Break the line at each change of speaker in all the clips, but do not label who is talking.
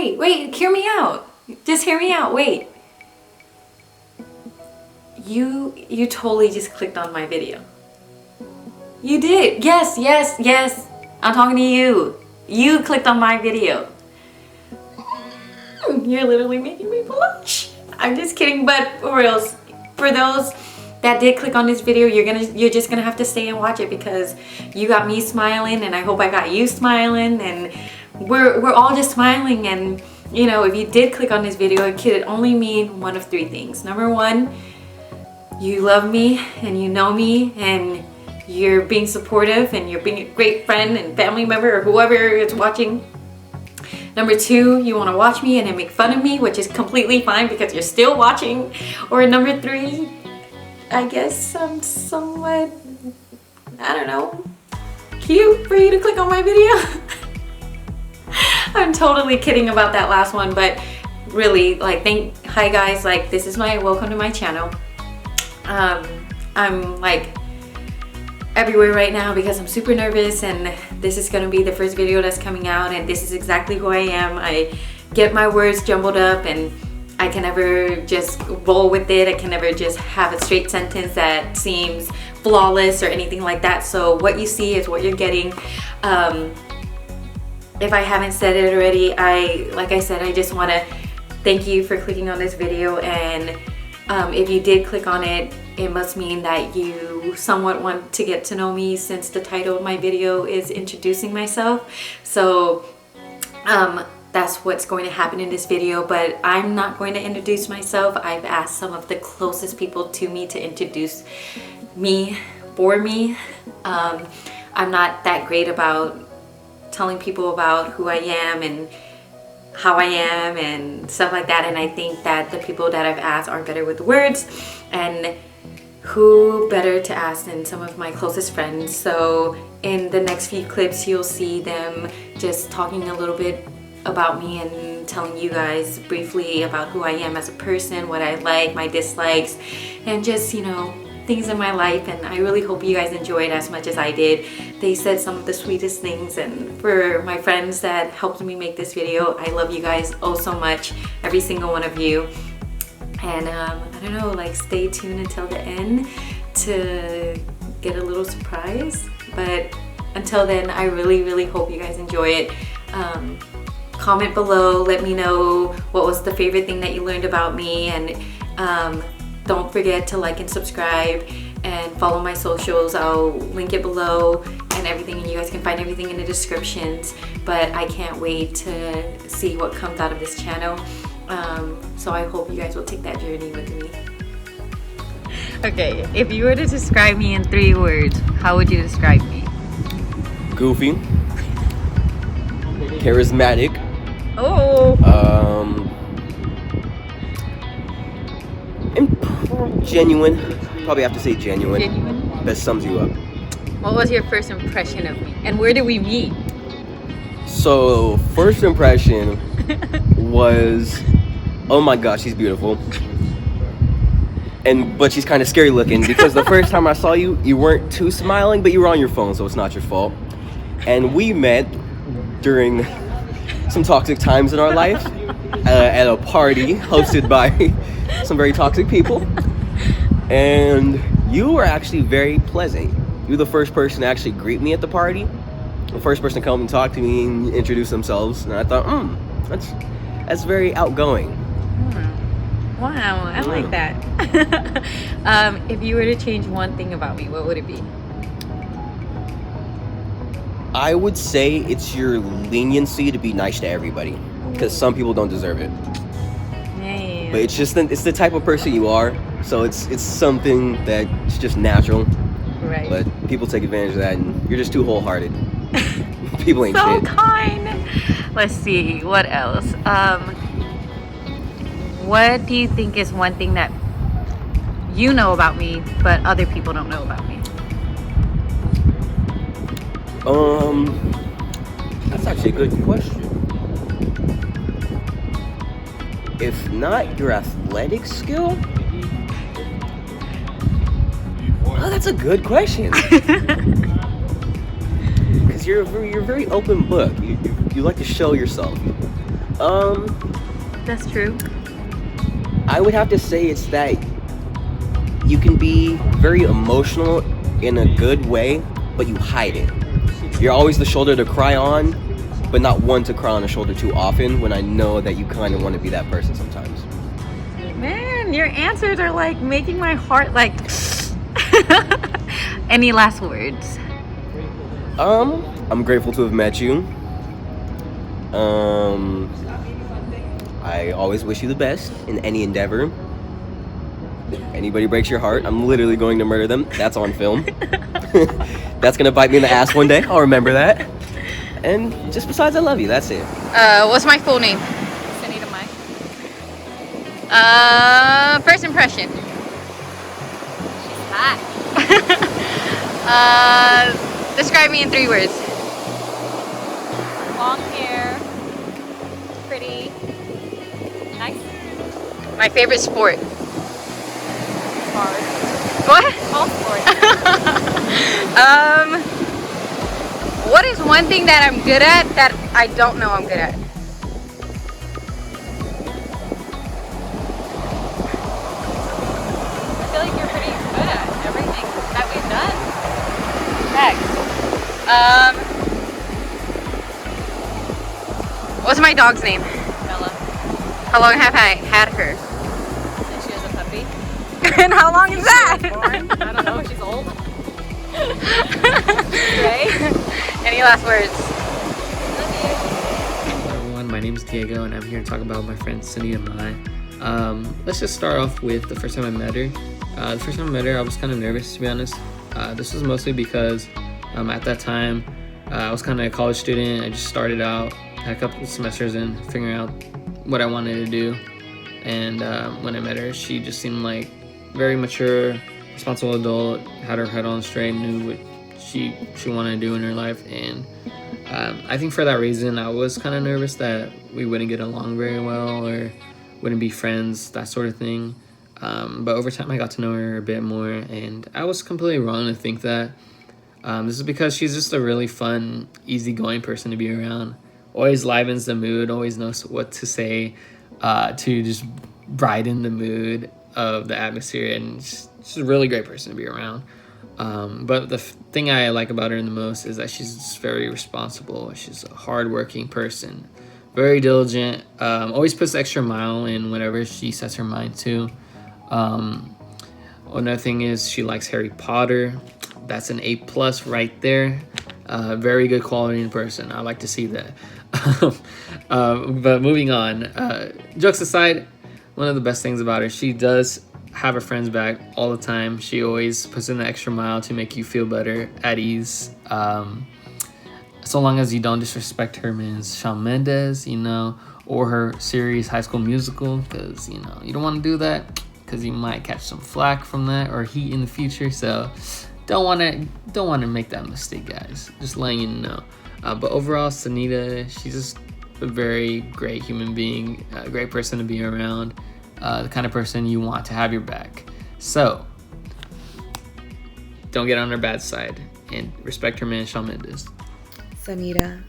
wait, hear me out. Just hear me out, wait. You totally just clicked on my video. You did, yes. I'm talking to you. You clicked on my video. You're literally making me blush. I'm just kidding, but for reals, for those that did click on this video, you're just gonna have to stay and watch it, because you got me smiling, and I hope I got you smiling, and we're all just smiling. And you know, if you did click on this video, it could only mean one of three things. Number one, you love me and you know me, and you're being supportive, and you're being a great friend and family member, or whoever is watching. Number two, you want to watch me and then make fun of me, which is completely fine because you're still watching. Or number three, I guess I'm somewhat, I don't know, cute for you to click on my video. I'm totally kidding about that last one, but really, like, hi guys, like, this is my welcome to my channel. I'm like everywhere right now because I'm super nervous, and this is gonna be the first video that's coming out, and this is exactly who I am. I get my words jumbled up, and I can never just roll with it. I can never just have a straight sentence that seems flawless or anything like that. So what you see is what you're getting. If I haven't said it already, like I said, I just want to thank you for clicking on this video, and if you did click on it, it must mean that you somewhat want to get to know me, since the title of my video is introducing myself. So that's what's going to happen in this video, but I'm not going to introduce myself. I've asked some of the closest people to me to introduce me for me. I'm not that great about telling people about who I am and how I am and stuff like that, and I think that the people that I've asked are better with words, and who better to ask than some of my closest friends. So in the next few clips, you'll see them just talking a little bit about me and telling you guys briefly about who I am as a person, what I like, my dislikes, and just, you know, things in my life. And I really hope you guys enjoyed as much as I did. They said some of the sweetest things, and for my friends that helped me make this video, I love you guys oh so much, every single one of you. And I don't know, like, stay tuned until the end to get a little surprise. But until then, I really hope you guys enjoy it. Comment below, let me know what was the favorite thing that you learned about me, and don't forget to like and subscribe and follow my socials. I'll link it below and everything, and you guys can find everything in the descriptions. But I can't wait to see what comes out of this channel. So I hope you guys will take that journey with me. Okay, if you were to describe me in 3 words, how would you describe me?
Goofy, charismatic, and genuine. Probably have to say genuine. Genuine? That sums you up.
What was your first impression of me, and where did we meet?
So first impression was, oh my gosh, she's beautiful. But she's kind of scary looking, because the first time I saw you, you weren't too smiling, but you were on your phone, so it's not your fault. And we met during some toxic times in our life at a party hosted by some very toxic people. And you were actually very pleasant. You were the first person to actually greet me at the party, the first person to come and talk to me and introduce themselves. And I thought, that's very outgoing.
Wow, I like that. If you were to change one thing about me, what would it be?
I would say it's your leniency to be nice to everybody, because some people don't deserve it.
Man.
But it's the type of person you are, so it's something that's just natural.
Right.
But people take advantage of that, and you're just too wholehearted. People ain't
so
shit.
kind. Let's see, what else? What do you think is one thing that you know about me but other people don't know about me?
That's actually a good question. If not your athletic skill? Oh, that's a good question. Because you're a very open book. You like to show yourself.
That's true.
I would have to say it's that you can be very emotional in a good way, but you hide it. You're always the shoulder to cry on, but not one to cry on a shoulder too often, when I know that you kind of want to be that person sometimes.
Man, your answers are like making my heart like... Any last words?
I'm grateful to have met you. I always wish you the best in any endeavor. Anybody breaks your heart, I'm literally going to murder them. That's on film. That's gonna bite me in the ass one day. I'll remember that. And just besides, I love you. That's it.
What's my full name? SONITTA Mai. First impression. She's hot. Describe me in 3 words.
Long hair, pretty, nice,
My favorite sport.
hard,
What?
all sports.
What is one thing that I'm good at that I don't know I'm good at?
I feel like you're pretty good at everything that we've done.
Thanks. What's my dog's name?
Bella,
How long have I had her?
since she was a puppy.
And how long is that?
Born, I don't know, she's old. Right?
Any last words?
Hello everyone, my name is Diego and I'm here to talk about my friend SONITTA Mai. Let's just start off with the first time I met her. The first time I met her, I was kind of nervous, to be honest. This was mostly because at that time, I was kind of a college student. I just started out, had a couple semesters in figuring out what I wanted to do. And when I met her, she just seemed like very mature, responsible adult, had her head on straight, knew what she wanted to do in her life. And I think for that reason, I was kind of nervous that we wouldn't get along very well or wouldn't be friends, that sort of thing. But over time, I got to know her a bit more, and I was completely wrong to think that. This is because she's just a really fun, easygoing person to be around. Always livens the mood, always knows what to say to just brighten the mood of the atmosphere, and she's a really great person to be around. But the thing I like about her the most is that she's just very responsible. She's a hardworking person, very diligent, always puts the extra mile in whatever she sets her mind to. Another thing is she likes Harry Potter. That's an A+ right there. Very good quality in person. I like to see that. But moving on, jokes aside, one of the best things about her, she does have her friends back all the time. She always puts in the extra mile to make you feel better, at ease. So long as you don't disrespect her man's Shawn Mendes, or her series High School Musical, because, you don't want to do that because you might catch some flack from that or heat in the future. So don't want to make that mistake, guys. Just letting you know. But overall, SONITTA, she's just a very great human being, a great person to be around, the kind of person you want to have your back. So don't get on her bad side and respect her man, Shawn Mendes.
SONITTA,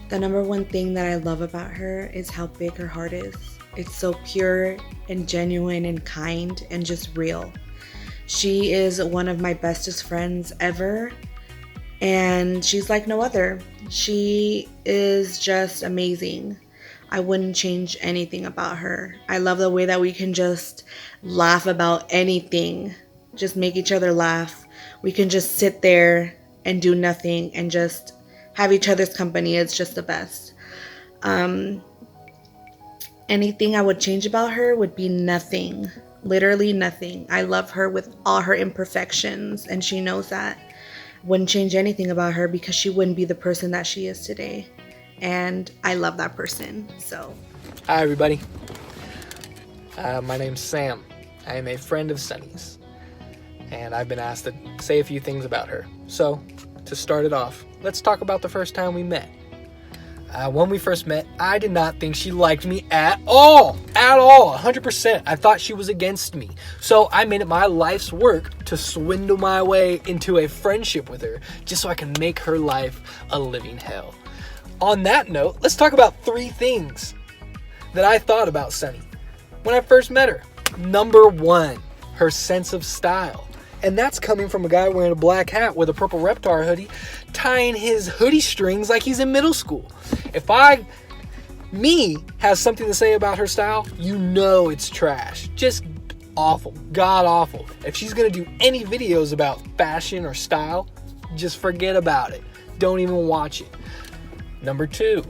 the number one thing that I love about her is how big her heart is. It's so pure and genuine and kind and just real. She is one of my bestest friends ever, and she's like no other. She is just amazing. I wouldn't change anything about her. I love the way that we can just laugh about anything, just make each other laugh. We can just sit there and do nothing and just have each other's company. It's just the best. Anything I would change about her would be nothing. Literally nothing. I love her with all her imperfections, and she knows that. Wouldn't change anything about her because she wouldn't be the person that she is today. And I love that person, so.
Hi, everybody. My name's Sam. I am a friend of Sunny's, and I've been asked to say a few things about her. So, to start it off, let's talk about the first time we met. When we first met, I did not think she liked me at all, 100%. I thought she was against me. So I made it my life's work to swindle my way into a friendship with her, just so I can make her life a living hell. On that note, let's talk about 3 things that I thought about Sunny when I first met her. Number one, her sense of style. And that's coming from a guy wearing a black hat with a purple Reptar hoodie, tying his hoodie strings like he's in middle school. If me has something to say about her style, you know it's trash. Just awful. God awful. If she's gonna do any videos about fashion or style, just forget about it. Don't even watch it. Number two,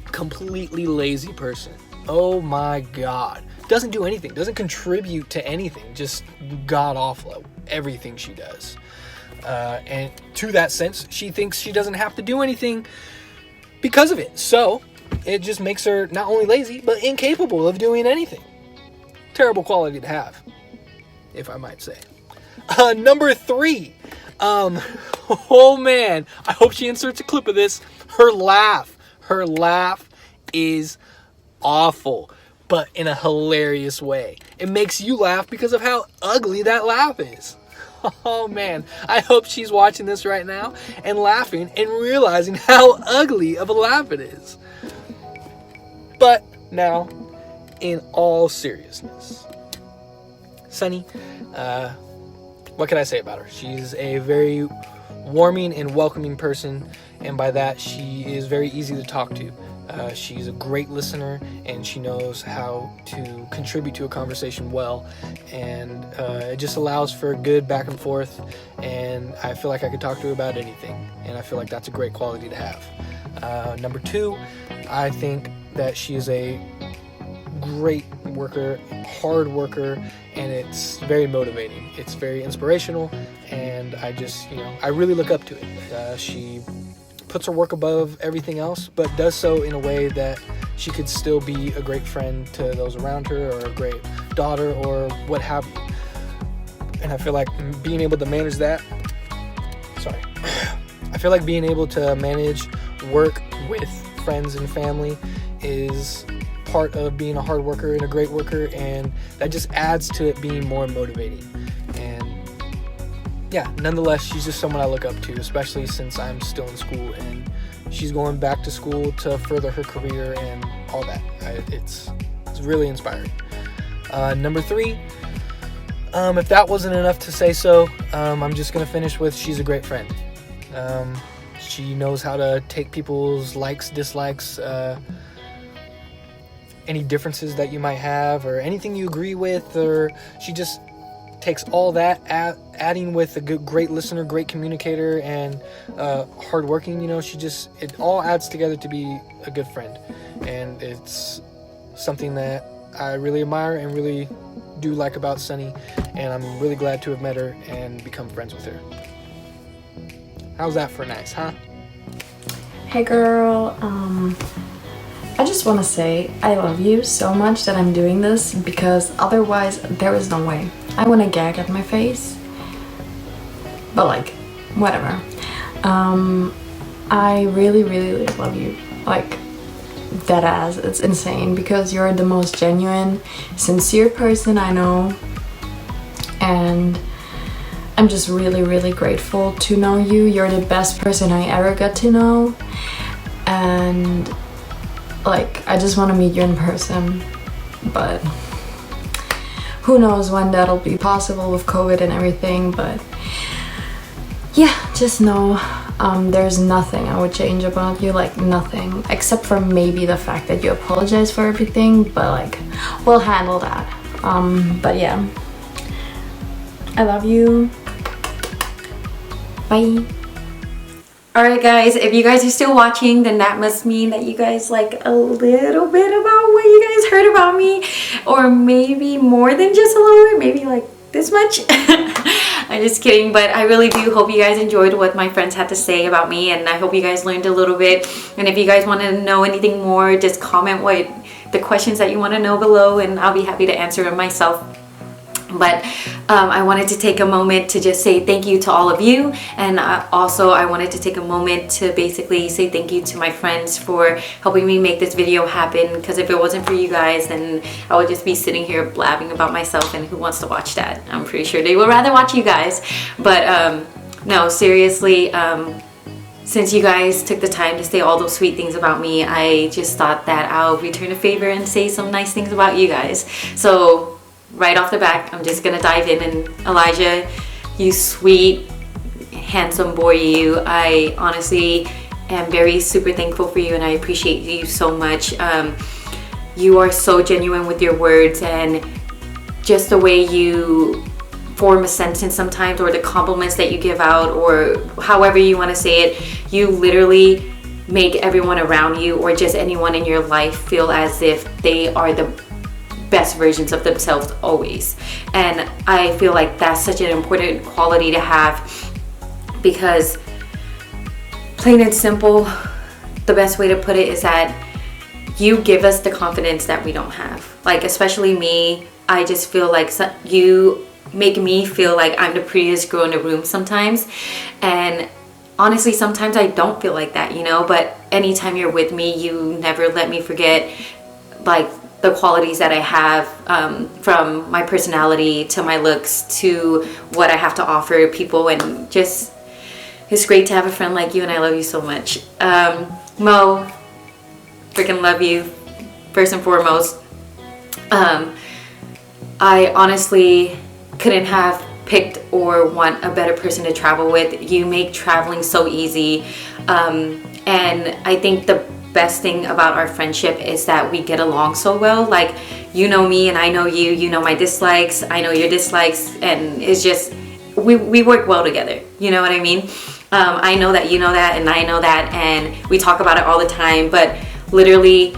completely lazy person. Oh my God. Doesn't do anything, doesn't contribute to anything, just god awful at everything she does. And to that sense, she thinks she doesn't have to do anything because of it. So it just makes her not only lazy, but incapable of doing anything. Terrible quality to have, if I might say. Number three, oh man, I hope she inserts a clip of this. Her laugh is awful, but in a hilarious way. It makes you laugh because of how ugly that laugh is. Oh man, I hope she's watching this right now and laughing and realizing how ugly of a laugh it is. But now, in all seriousness, Sunny, what can I say about her? She's a very warming and welcoming person, and by that, she is very easy to talk to. She's a great listener, and she knows how to contribute to a conversation well, and it just allows for a good back and forth, and I feel like I could talk to her about anything, and I feel like that's a great quality to have. Number two, I think that she is a great worker, hard worker, and it's very motivating. It's very inspirational, and I really look up to it. She puts her work above everything else, but does so in a way that she could still be a great friend to those around her, or a great daughter, or what have you. And I feel like being able to manage that, I feel like being able to manage work with friends and family is part of being a hard worker and a great worker, and that just adds to it being more motivating. And yeah, nonetheless, she's just someone I look up to, especially since I'm still in school and she's going back to school to further her career and all that. It's really inspiring. Number three, if that wasn't enough to say so, I'm just going to finish with she's a great friend. She knows how to take people's likes, dislikes, any differences that you might have, or anything you agree with, or she just takes all that, adding with a great listener, great communicator, and hardworking. It all adds together to be a good friend, and it's something that I really admire and really do like about Sunny, and I'm really glad to have met her and become friends with her. How's that for nice, huh?
Hey girl, I just want to say I love you so much that I'm doing this, because otherwise there is no way. I want to gag at my face, but like, whatever. I really, really love you. Like, dead ass. It's insane, because you're the most genuine, sincere person I know, and I'm just really, really grateful to know you. You're the best person I ever got to know, and like, I just want to meet you in person, but who knows when that'll be possible with COVID and everything. But yeah, just know there's nothing I would change about you, like nothing, except for maybe the fact that you apologize for everything, but like, we'll handle that. But yeah, I love you. Bye.
Alright guys, if you guys are still watching, then that must mean that you guys like a little bit about what you guys heard about me, or maybe more than just a little bit, maybe like this much. I'm just kidding, but I really do hope you guys enjoyed what my friends had to say about me, and I hope you guys learned a little bit. And if you guys want to know anything more, just comment what the questions that you want to know below, and I'll be happy to answer them myself. But I wanted to take a moment to just say thank you to all of you, and also I wanted to take a moment to basically say thank you to my friends for helping me make this video happen, because if it wasn't for you guys, then I would just be sitting here blabbing about myself, and who wants to watch that? I'm pretty sure they would rather watch you guys. But no, seriously, since you guys took the time to say all those sweet things about me, I just thought that I'll return a favor and say some nice things about you guys. So right off the bat, I'm just gonna dive in. And Elijah, you sweet, handsome boy, you, I honestly am very super thankful for you, and I appreciate you so much. You are so genuine with your words, and just the way you form a sentence sometimes, or the compliments that you give out, or however you want to say it, you literally make everyone around you, or just anyone in your life, feel as if they are the best versions of themselves always. And I feel like that's such an important quality to have, because plain and simple, the best way to put it is that you give us the confidence that we don't have. Like, especially me, I just feel like you make me feel like I'm the prettiest girl in the room sometimes. And honestly, sometimes I don't feel like that, you know, but anytime you're with me, you never let me forget like the qualities that I have, from my personality to my looks to what I have to offer people. And just, it's great to have a friend like you, and I love you so much. Mo, freaking love you, first and foremost. I honestly couldn't have picked or want a better person to travel with. You make traveling so easy. And I think the best thing about our friendship is that we get along so well. Like, you know me and I know you, you know my dislikes, I know your dislikes, and it's just, we work well together. You know what I mean? I know that you know that, and I know that, and we talk about it all the time. But literally,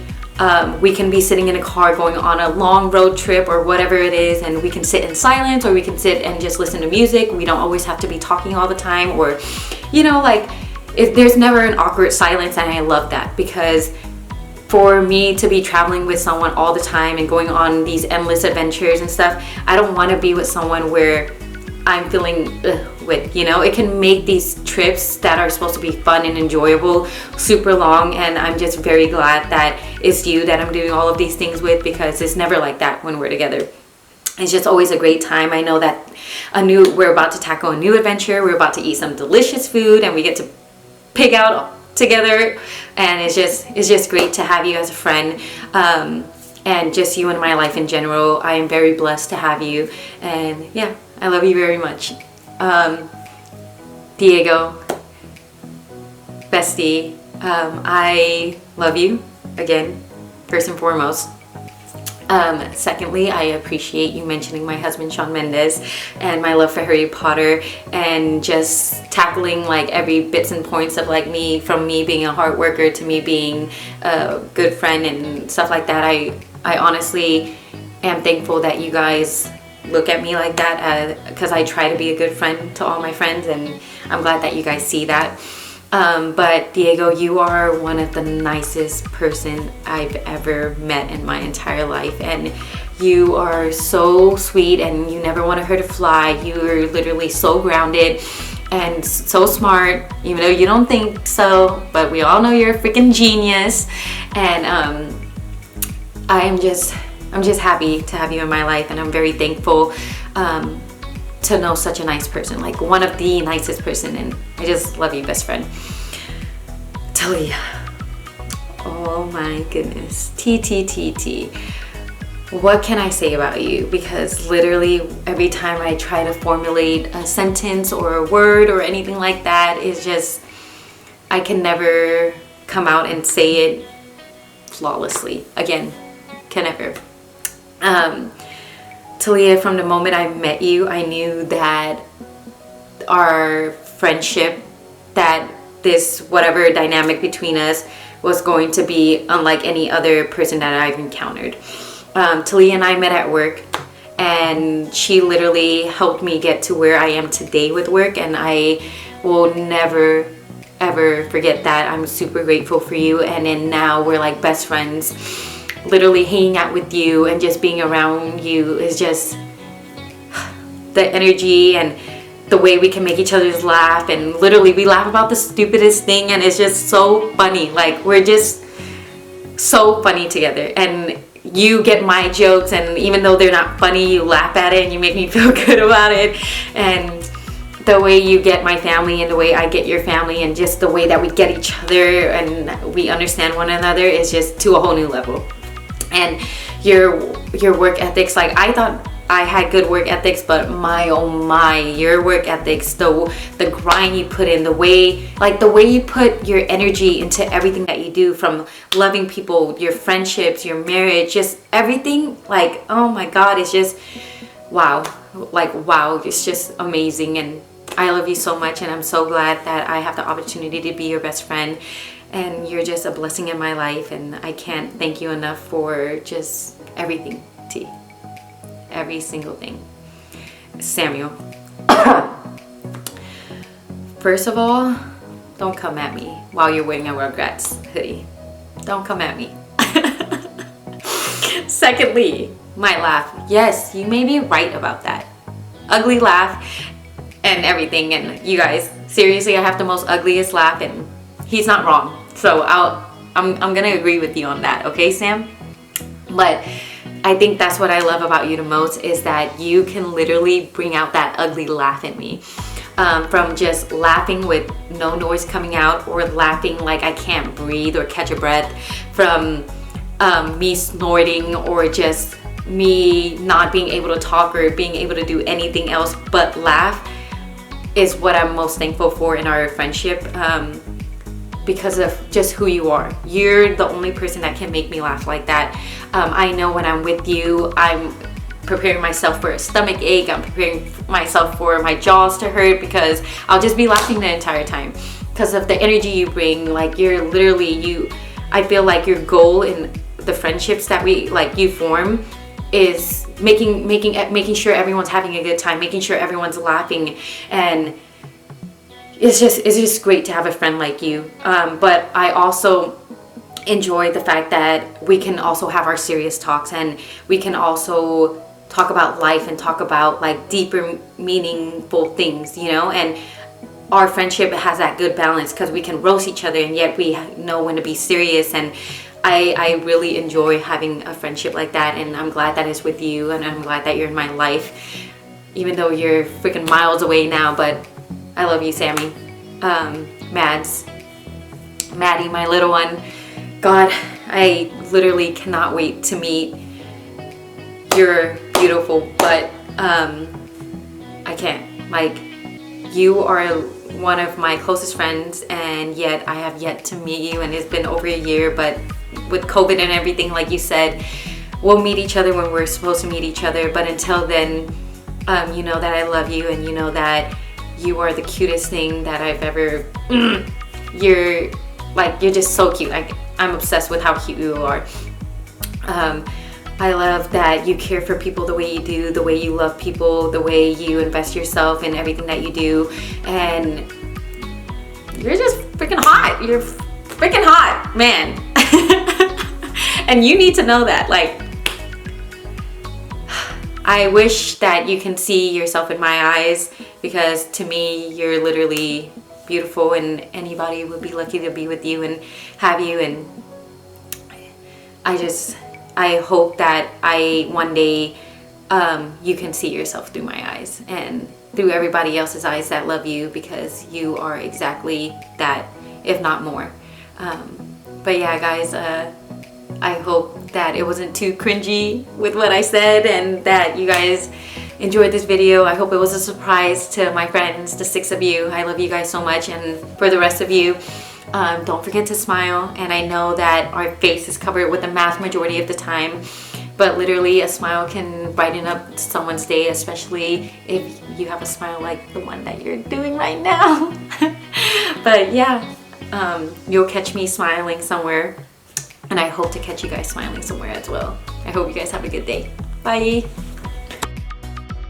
we can be sitting in a car going on a long road trip or whatever it is, and we can sit in silence, or we can sit and just listen to music. We don't always have to be talking all the time, or, you know, like, if there's never an awkward silence. And I love that, because for me to be traveling with someone all the time and going on these endless adventures and stuff, I don't want to be with someone where I'm feeling with, you know. It can make these trips that are supposed to be fun and enjoyable super long, and I'm just very glad that it's you that I'm doing all of these things with, because it's never like that when we're together. It's just always a great time. I know that we're about to tackle a new adventure. We're about to eat some delicious food, and we get to pig out together, and it's just great to have you as a friend, and just you in my life in general. I am very blessed to have you, and yeah, I love you very much. Diego, bestie, I love you again, first and foremost. Secondly, I appreciate you mentioning my husband Shawn Mendes and my love for Harry Potter, and just tackling like every bits and points of like me, from me being a hard worker to me being a good friend and stuff like that. I honestly am thankful that you guys look at me like that, because I try to be a good friend to all my friends, and I'm glad that you guys see that. But Diego, you are one of the nicest person I've ever met in my entire life, and you are so sweet, and you never want to hurt a fly. You're literally so grounded and so smart, even though you don't think so, but we all know you're a freaking genius. And I'm just happy to have you in my life, and I'm very thankful to know such a nice person, like one of the nicest person, and I just love you, best friend. Talia, oh my goodness, T. What can I say about you? Because literally every time I try to formulate a sentence or a word or anything like that, it's just, I can never come out and say it flawlessly. Again, can never. Talia, from the moment I met you, I knew that our friendship, that this whatever dynamic between us was going to be unlike any other person that I've encountered. Talia and I met at work, and she literally helped me get to where I am today with work, and I will never ever forget that. I'm super grateful for you, and then now we're like best friends. Literally hanging out with you and just being around you is just the energy and the way we can make each other's laugh, and literally we laugh about the stupidest thing, and it's just so funny. Like, we're just so funny together, and you get my jokes, and even though they're not funny, you laugh at it and you make me feel good about it. And the way you get my family and the way I get your family, and just the way that we get each other and we understand one another is just to a whole new level. And your work ethics, like I thought I had good work ethics, but my oh my, your work ethics, the grind you put in, the way you put your energy into everything that you do, from loving people, your friendships, your marriage, just everything, like oh my God, it's just wow, like wow, it's just amazing. And I love you so much, and I'm so glad that I have the opportunity to be your best friend, and you're just a blessing in my life, and I can't thank you enough for just everything, T. Every single thing. Samuel, first of all, don't come at me while you're wearing a Rugrats hoodie. Don't come at me. Secondly, my laugh. Yes, you may be right about that. Ugly laugh and everything. And you guys, seriously, I have the most ugliest laugh, and he's not wrong. So I'm gonna agree with you on that, okay, Sam? But I think that's what I love about you the most, is that you can literally bring out that ugly laugh in me. From just laughing with no noise coming out, or laughing like I can't breathe or catch a breath, from me snorting, or just me not being able to talk or being able to do anything else but laugh, is what I'm most thankful for in our friendship. Because of just who you are. You're the only person that can make me laugh like that. I know when I'm with you, I'm preparing myself for a stomach ache. I'm preparing myself for my jaws to hurt, because I'll just be laughing the entire time because of the energy you bring. Like you're literally, I feel like your goal in the friendships that you form is making sure everyone's having a good time, making sure everyone's laughing, and it's just great to have a friend like you. But I also enjoy the fact that we can also have our serious talks, and we can also talk about life and talk about like deeper, meaningful things, you know. And our friendship has that good balance, because we can roast each other and yet we know when to be serious. And I really enjoy having a friendship like that, and I'm glad that it's with you, and I'm glad that you're in my life, even though you're freaking miles away now. But I love you, Sammy. Maddie, my little one. God, I literally cannot wait to meet your beautiful, but I can't. Like, you are one of my closest friends, and yet I have yet to meet you, and it's been over a year. But with COVID and everything, like you said, we'll meet each other when we're supposed to meet each other. But until then, you know that I love you, and you know that you are the cutest thing that I've ever. You're just so cute. Like, I'm obsessed with how cute you are. I love that you care for people the way you do, the way you love people, the way you invest yourself in everything that you do, and you're just freaking hot. You're freaking hot, man. And you need to know that. Like, I wish that you can see yourself in my eyes, because to me, you're literally beautiful, and anybody would be lucky to be with you and have you. And I hope that one day you can see yourself through my eyes and through everybody else's eyes that love you, because you are exactly that, if not more. But yeah, guys, I hope that it wasn't too cringy with what I said, and that you guys enjoyed this video. I hope it was a surprise to my friends, the 6 of you. I love you guys so much. And for the rest of you, don't forget to smile. And I know that our face is covered with the vast majority of the time, but literally a smile can brighten up someone's day, especially if you have a smile like the one that you're doing right now. But yeah, you'll catch me smiling somewhere, and I hope to catch you guys smiling somewhere as well. I hope you guys have a good day. Bye.